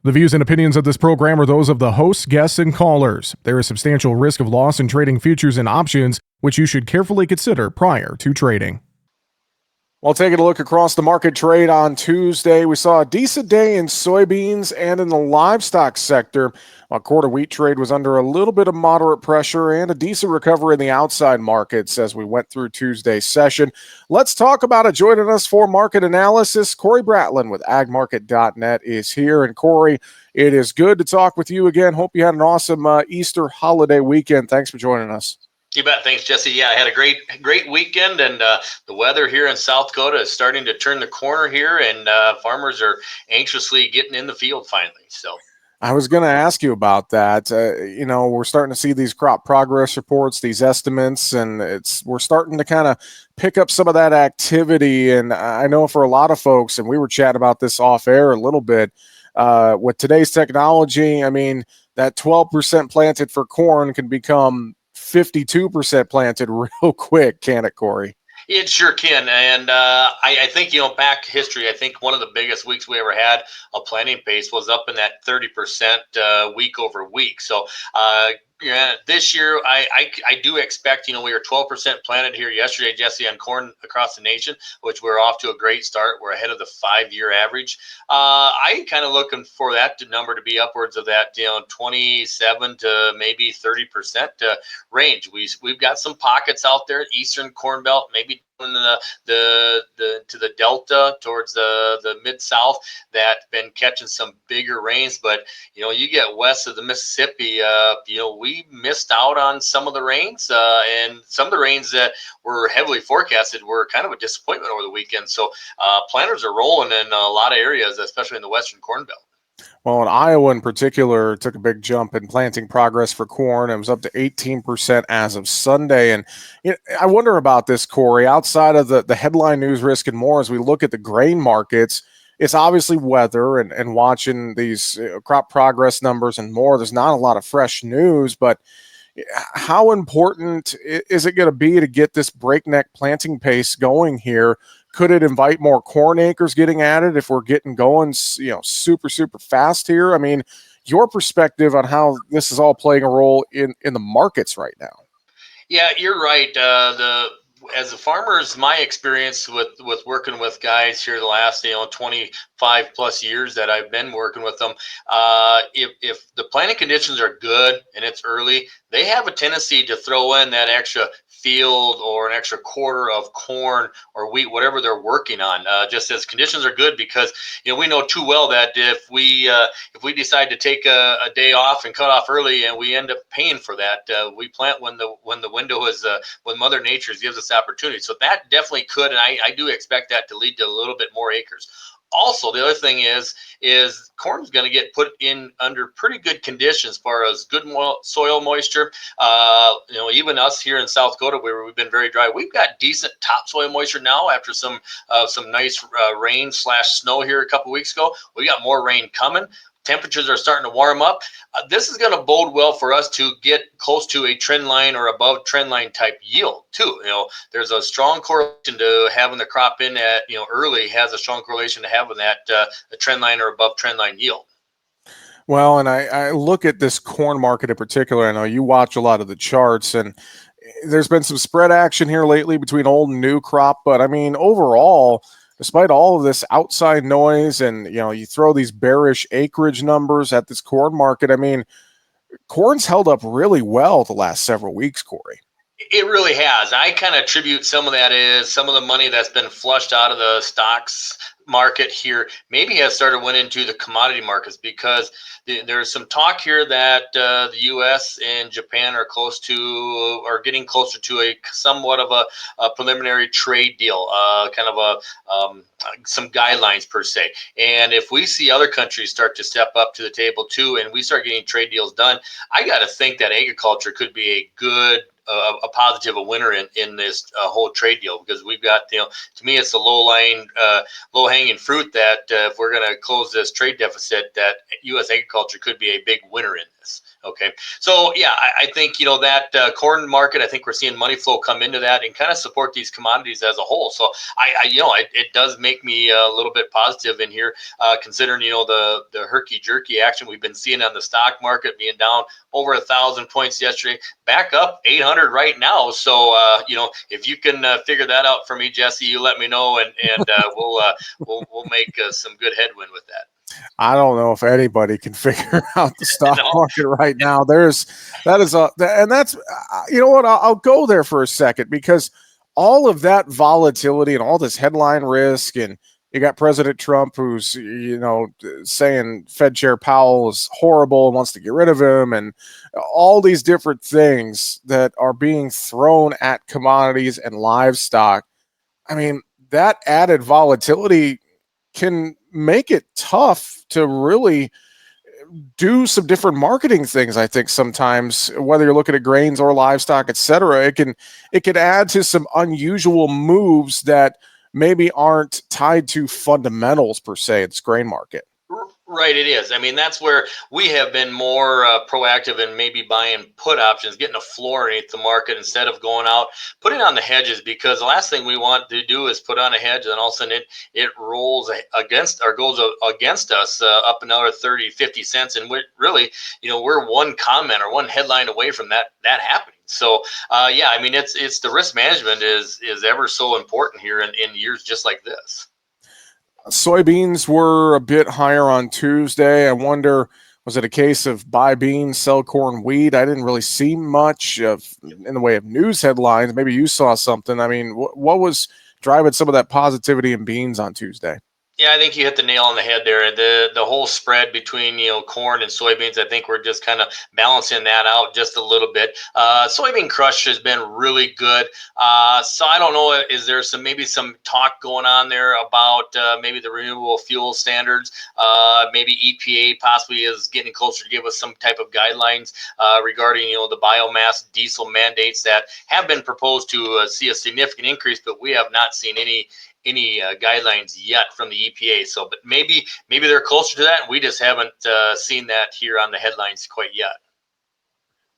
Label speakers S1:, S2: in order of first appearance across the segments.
S1: The views and opinions of this program are those of the hosts, guests, and callers. There is substantial risk of loss in trading futures and options, which you should carefully consider prior to trading. Well, taking a look across the market trade on Tuesday, we saw a decent day in soybeans and in the livestock sector. While quarter wheat trade was under a little bit of moderate pressure and a decent recovery in the outside markets as we went through Tuesday's session. Let's talk about it. Joining us for market analysis, Corey Bratlin with agmarket.net is here. And Corey, it is good to talk with you again. Hope you had an awesome Easter holiday weekend. Thanks for joining us.
S2: You bet. Thanks, Jesse. Yeah, I had a great weekend, and the weather here in South Dakota is starting to turn the corner here, and farmers are anxiously getting in the field finally. So
S1: I was going to ask you about that. We're starting to see these crop progress reports, these estimates, and we're starting to kind of pick up some of that activity. And I know for a lot of folks, and we were chatting about this off air a little bit, with today's technology, I mean, that 12% planted for corn can become 52% planted real quick, can it, Corey?
S2: it sure can. And I think, back history, I think one of the biggest weeks we ever had of planting pace was up in that 30% week over week. So yeah, this year I do expect, we were 12% planted here yesterday, Jesse, on corn across the nation, which we're off to a great start. We're ahead of the 5-year average. I kind of looking for that number to be upwards of that, 27 to maybe 30% range. We've got some pockets out there, Eastern Corn Belt, maybe in the Delta towards the Mid-South that been catching some bigger rains. But, you get west of the Mississippi, we missed out on some of the rains, and some of the rains that were heavily forecasted were kind of a disappointment over the weekend. So planters are rolling in a lot of areas, especially in the Western Corn Belt.
S1: Well, in Iowa in particular, took a big jump in planting progress for corn. It was up to 18% as of Sunday. And I wonder about this, Corey, outside of the headline news risk and more, as we look at the grain markets, it's obviously weather and watching these crop progress numbers and more. There's not a lot of fresh news, but how important is it going to be to get this breakneck planting pace going here? Could it invite more corn acres getting added if we're getting going, super, super fast here? I mean, your perspective on how this is all playing a role in the markets right now.
S2: Yeah, you're right. As a farmers, my experience with working with guys here the last 25 plus years that I've been working with them, if the planting conditions are good and it's early, they have a tendency to throw in that extra field or an extra quarter of corn or wheat, whatever they're working on, just as conditions are good, because we know too well that if we decide to take a day off and cut off early and we end up paying for that, we plant when the window is when Mother Nature gives us opportunity. So that definitely could, and I do expect that to lead to a little bit more acres. Also, the other thing is corn is going to get put in under pretty good conditions as far as good soil moisture. Even us here in South Dakota, where we've been very dry, we've got decent topsoil moisture now after some nice rain / snow here a couple weeks ago. We got more rain coming. Temperatures are starting to warm up. This is going to bode well for us to get close to a trend line or above trend line type yield too. There's a strong correlation to having the crop in at early, has a strong correlation to having that a trend line or above trend line yield.
S1: Well, and I look at this corn market in particular. I know you watch a lot of the charts, and there's been some spread action here lately between old and new crop. But I mean, overall, despite all of this outside noise and, you throw these bearish acreage numbers at this corn market, I mean, corn's held up really well the last several weeks, Corey.
S2: It really has. I kind of attribute some of that is some of the money that's been flushed out of the stocks market here maybe has started went into the commodity markets, because there's some talk here that the U.S. and Japan are getting closer to a somewhat of a preliminary trade deal, kind of some guidelines per se. And if we see other countries start to step up to the table too, and we start getting trade deals done, I got to think that agriculture could be a good a positive, a winner in this whole trade deal, because we've got, to me, it's the low hanging fruit that if we're going to close this trade deficit, that U.S. agriculture could be a big winner in. this. Okay, so yeah, I think that corn market. I think we're seeing money flow come into that and kind of support these commodities as a whole. So it does make me a little bit positive in here, considering the herky jerky action we've been seeing on the stock market, being down over 1,000 points yesterday, back up 800 right now. So if you can figure that out for me, Jesse, you let me know, and we'll make some good headwind with that.
S1: I don't know if anybody can figure out the stock
S2: No.
S1: market right now. And that's, you know what? I'll go there for a second, because all of that volatility and all this headline risk, and you got President Trump who's, saying Fed Chair Powell is horrible and wants to get rid of him, and all these different things that are being thrown at commodities and livestock. I mean, that added volatility can make it tough to really do some different marketing things. I think sometimes, whether you're looking at grains or livestock, et cetera, it can add to some unusual moves that maybe aren't tied to fundamentals per se in this grain market.
S2: Right, it is. I mean, that's where we have been more proactive in maybe buying put options, getting a floor underneath the market instead of going out, putting on the hedges, because the last thing we want to do is put on a hedge and all of a sudden it rolls against or goes against us up another 30, 50 cents. And really, we're one comment or one headline away from that happening. So, yeah, I mean, it's the risk management is ever so important here in years just like this.
S1: Soybeans were a bit higher on Tuesday. I wonder, was it a case of buy beans, sell corn, wheat? I didn't really see much in the way of news headlines. Maybe you saw something. I mean, what was driving some of that positivity in beans on Tuesday?
S2: Yeah, I think you hit the nail on the head there. The whole spread between corn and soybeans, I think we're just kind of balancing that out just a little bit. Soybean crush has been really good. So I don't know, is there maybe some talk going on there about maybe the renewable fuel standards? Maybe EPA possibly is getting closer to give us some type of guidelines regarding the biomass diesel mandates that have been proposed to see a significant increase, but we have not seen any guidelines yet from the EPA. So, but maybe they're closer to that, and we just haven't seen that here on the headlines quite yet.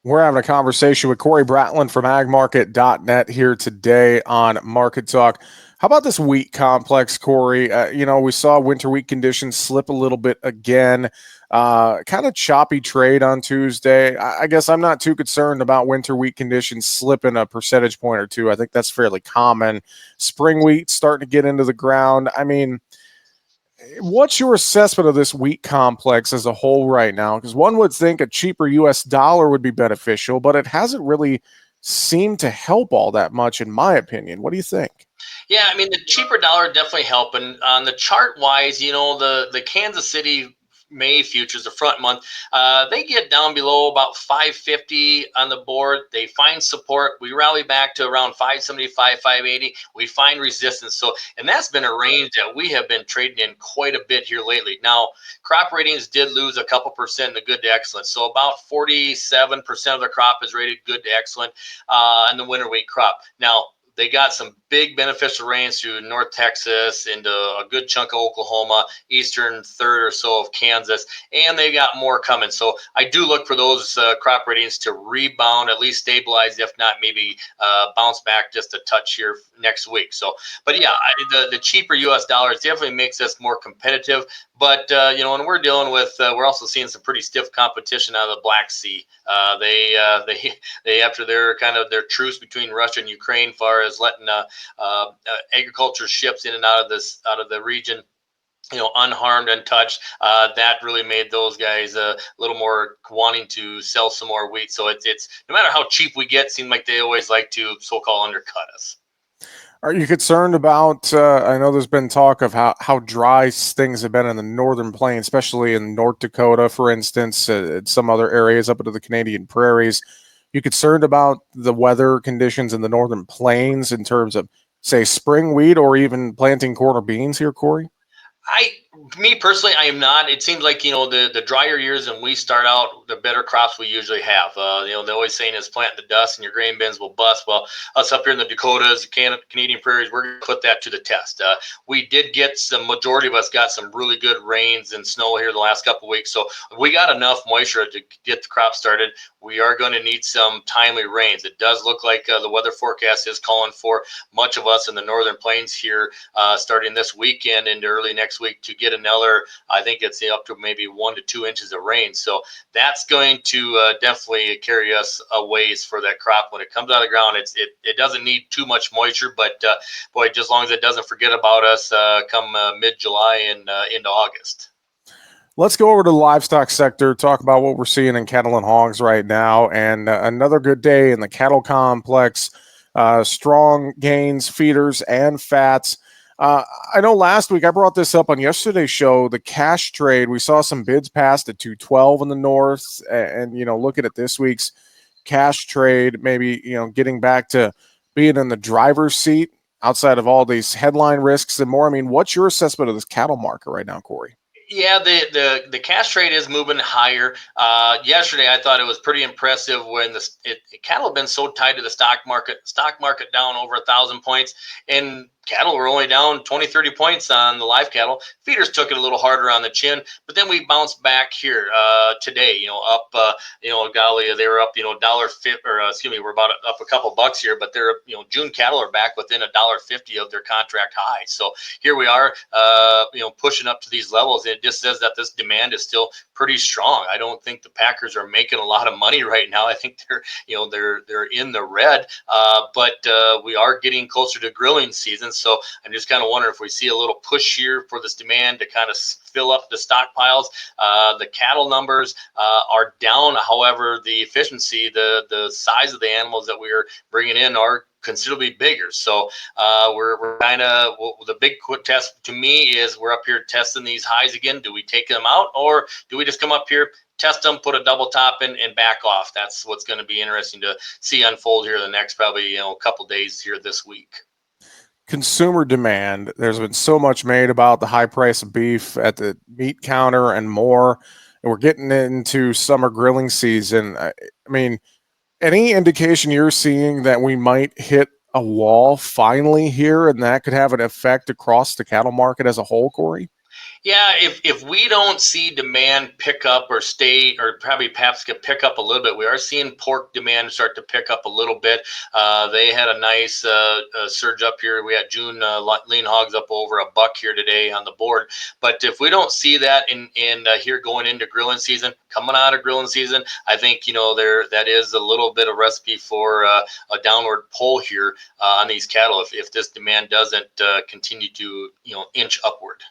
S1: We're having a conversation with Corey Bratland from agmarket.net here today on Market Talk. How about this wheat complex, Corey? We saw winter wheat conditions slip a little bit again. Kind of choppy trade on Tuesday. I guess I'm not too concerned about winter wheat conditions slipping a percentage point or two. I think that's fairly common. Spring wheat starting to get into the ground. I mean, what's your assessment of this wheat complex as a whole right now? Because one would think a cheaper U.S. dollar would be beneficial, but it hasn't really seemed to help all that much, in my opinion. What do you think?
S2: Yeah, I mean, the cheaper dollar definitely helping. On the chart wise, the Kansas City May futures, the front month, they get down below about 550 on the board. They find support. We rally back to around 575, 580. We find resistance. So, and that's been a range that we have been trading in quite a bit here lately. Now, crop ratings did lose a couple percent in the good to excellent. So about 47% of the crop is rated good to excellent in the winter wheat crop. Now, they got some big beneficial rains through North Texas into a good chunk of Oklahoma, eastern third or so of Kansas, and they got more coming. So I do look for those crop ratings to rebound, at least stabilize, if not maybe bounce back just a touch here next week. So, but yeah, the cheaper U.S. dollars definitely makes us more competitive. But when we're dealing with, we're also seeing some pretty stiff competition out of the Black Sea. They after their truce between Russia and Ukraine, far as letting agriculture ships in and out of the region, unharmed, untouched. That really made those guys a little more wanting to sell some more wheat. So it's no matter how cheap we get, seems like they always like to so-called undercut us.
S1: Are you concerned about, I know there's been talk of how dry things have been in the northern plains, especially in North Dakota, for instance, some other areas up into the Canadian prairies. You concerned about the weather conditions in the northern plains in terms of, say, spring wheat or even planting corn or beans here, Corey?
S2: Me personally, I am not. It seems like the drier years and we start out, the better crops we usually have. They're always saying is plant in the dust and your grain bins will bust. Well, us up here in the Dakotas, Canadian prairies, we're going to put that to the test. We did get some. Majority of us got some really good rains and snow here the last couple of weeks, so we got enough moisture to get the crop started. We are going to need some timely rains. It does look like the weather forecast is calling for much of us in the northern plains here starting this weekend into early next week to get another, I think it's up to maybe 1 to 2 inches of rain. So that's going to definitely carry us a ways for that crop. When it comes out of the ground, it doesn't need too much moisture, but boy, just as long as it doesn't forget about us come mid-July and into August.
S1: Let's go over to the livestock sector, talk about what we're seeing in cattle and hogs right now, and another good day in the cattle complex. Strong gains, feeders, and fats. Uh, I know last week I brought this up on yesterday's show. The cash trade, we saw some bids passed at 212 in the north, and looking at this week's cash trade, maybe getting back to being in the driver's seat outside of all these headline risks and more. I mean, what's your assessment of this cattle market right now, Corey?
S2: Yeah, the cash rate is moving higher. Yesterday, I thought it was pretty impressive when cattle have been so tied to the stock market. Stock market down over 1,000 points, and cattle were only down 20, 30 points on the live cattle. Feeders took it a little harder on the chin, but then we bounced back here today. Up. Golly, they were up. $1.50, or excuse me, we're about up a couple bucks here, but they're June cattle are back within $1.50 of their contract high. So here we are, pushing up to these levels. It just says that this demand is still pretty strong. I don't think the Packers are making a lot of money right now. I think they're in the red, but we are getting closer to grilling season. So I'm just kind of wondering if we see a little push here for this demand to kind of fill up the stockpiles. The cattle numbers are down. However, the efficiency, the size of the animals that we're bringing in are considerably bigger. So we're kind of, the big quick test to me is we're up here testing these highs again. Do we take them out, or do we just come up here, test them, put a double top in, and back off? That's what's going to be interesting to see unfold here the next probably couple days here this week.
S1: Consumer demand. There's been so much made about the high price of beef at the meat counter and more. And we're getting into summer grilling season. I mean, any indication you're seeing that we might hit a wall finally here and that could have an effect across the cattle market as a whole, Corey?
S2: Yeah, if we don't see demand pick up or stay, or probably perhaps get pick up a little bit, we are seeing pork demand start to pick up a little bit. They had a nice surge up here. We had June lean hogs up over $1 here today on the board. But if we don't see that in here going into grilling season, coming out of grilling season, I think that is a little bit of recipe for a downward pull here on these cattle if this demand doesn't continue to inch upward.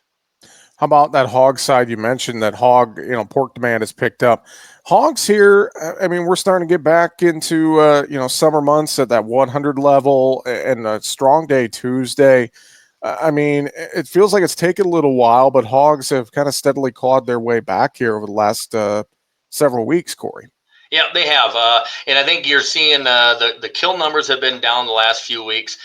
S1: How about that hog side? You mentioned that hog, pork demand has picked up. Hogs here, I mean, we're starting to get back into, summer months at that 100 level and a strong day Tuesday. I mean, it feels like it's taken a little while, but hogs have kind of steadily clawed their way back here over the last several weeks, Corey.
S2: Yeah, they have, and I think you're seeing the kill numbers have been down the last few weeks,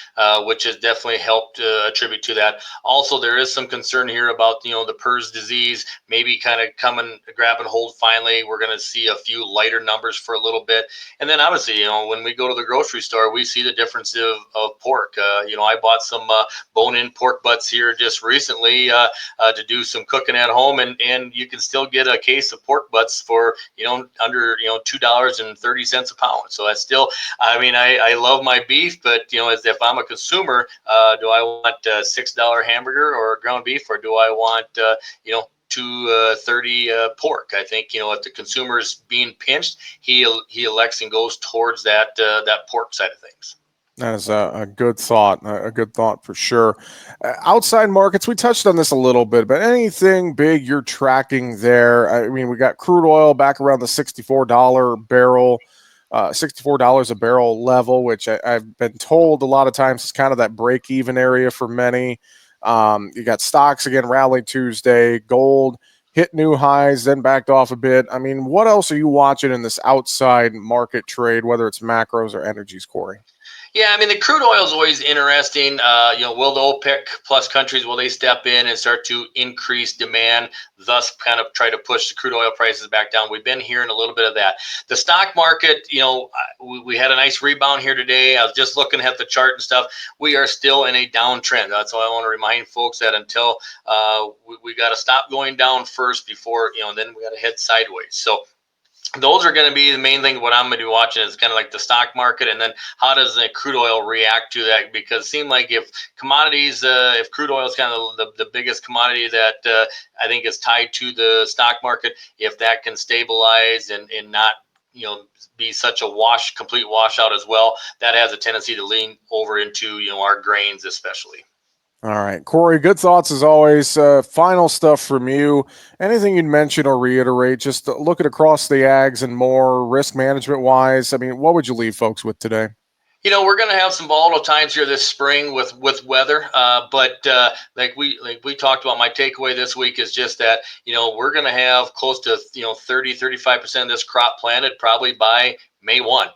S2: which has definitely helped attribute to that. Also, there is some concern here about the PRRS disease maybe kind of coming, grabbing hold. Finally, we're going to see a few lighter numbers for a little bit, and then obviously, when we go to the grocery store, we see the difference of pork. I bought some bone-in pork butts here just recently to do some cooking at home, and you can still get a case of pork butts for under $2.30 a pound. So that's still, I mean, I love my beef, but as if I'm a consumer, do I want a $6 hamburger or ground beef, or do I want 230 pork? I think if the consumer's being pinched, he elects and goes towards that pork side of things.
S1: That is a good thought, a good thought for sure. Outside markets, we touched on this a little bit, but anything big you're tracking there? I mean, we got crude oil back around the $64 barrel, $64 a barrel level, which I've been told a lot of times is kind of that break even area for many. You got stocks again, rally Tuesday, gold hit new highs, then backed off a bit. I mean, what else are you watching in this outside market trade, whether it's macros or energies, Corey?
S2: Yeah, I mean, the crude oil is always interesting. Will the OPEC plus countries, will they step in and start to increase demand, thus kind of try to push the crude oil prices back down? We've been hearing a little bit of that. The stock market, we had a nice rebound here today. I was just looking at the chart and stuff. We are still in a downtrend. That's why I want to remind folks that until we got to stop going down first before, then we got to head sideways. So those are going to be the main thing. What I'm going to be watching is kind of like the stock market, and then how does the crude oil react to that? Because it seems like if commodities, if crude oil is kind of the biggest commodity that I think is tied to the stock market, if that can stabilize and not be such a complete washout as well, that has a tendency to lean over into our grains especially.
S1: All right, Corey, good thoughts as always. Final stuff from you. Anything you'd mention or reiterate, just looking across the ags and more risk management wise? I mean, what would you leave folks with today?
S2: We're going to have some volatile times here this spring with weather, but like we talked about, my takeaway this week is just that we're going to have close to 30-35% of this crop planted probably by May 1.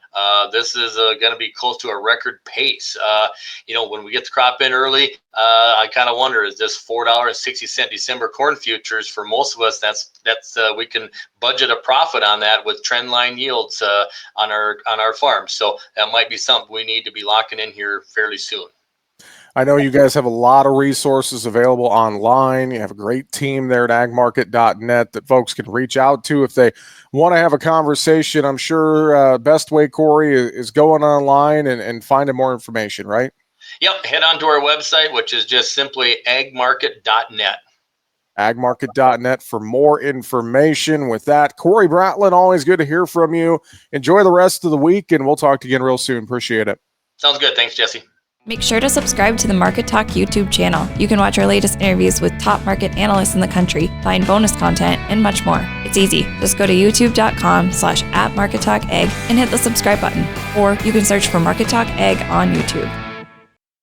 S2: This is going to be close to a record pace. When we get the crop in early, I kind of wonder, is this $4.60 December corn futures for most of us? That's we can budget a profit on that with trend line yields on our farm. So that might be something we need to be locking in here fairly soon.
S1: I know you guys have a lot of resources available online. You have a great team there at agmarket.net that folks can reach out to if they want to have a conversation. I'm sure best way, Corey, is going online and finding more information, right?
S2: Yep. Head on to our website, which is just simply agmarket.net.
S1: agmarket.net for more information. With that, Corey Bratlin, always good to hear from you. Enjoy the rest of the week, and we'll talk to you again real soon. Appreciate it.
S2: Sounds good. Thanks, Jesse.
S3: Make sure to subscribe to the Market Talk YouTube channel. You can watch our latest interviews with top market analysts in the country, find bonus content, and much more. It's easy. Just go to youtube.com/@MarketTalkAg and hit the subscribe button. Or you can search for Market Talk Ag on YouTube.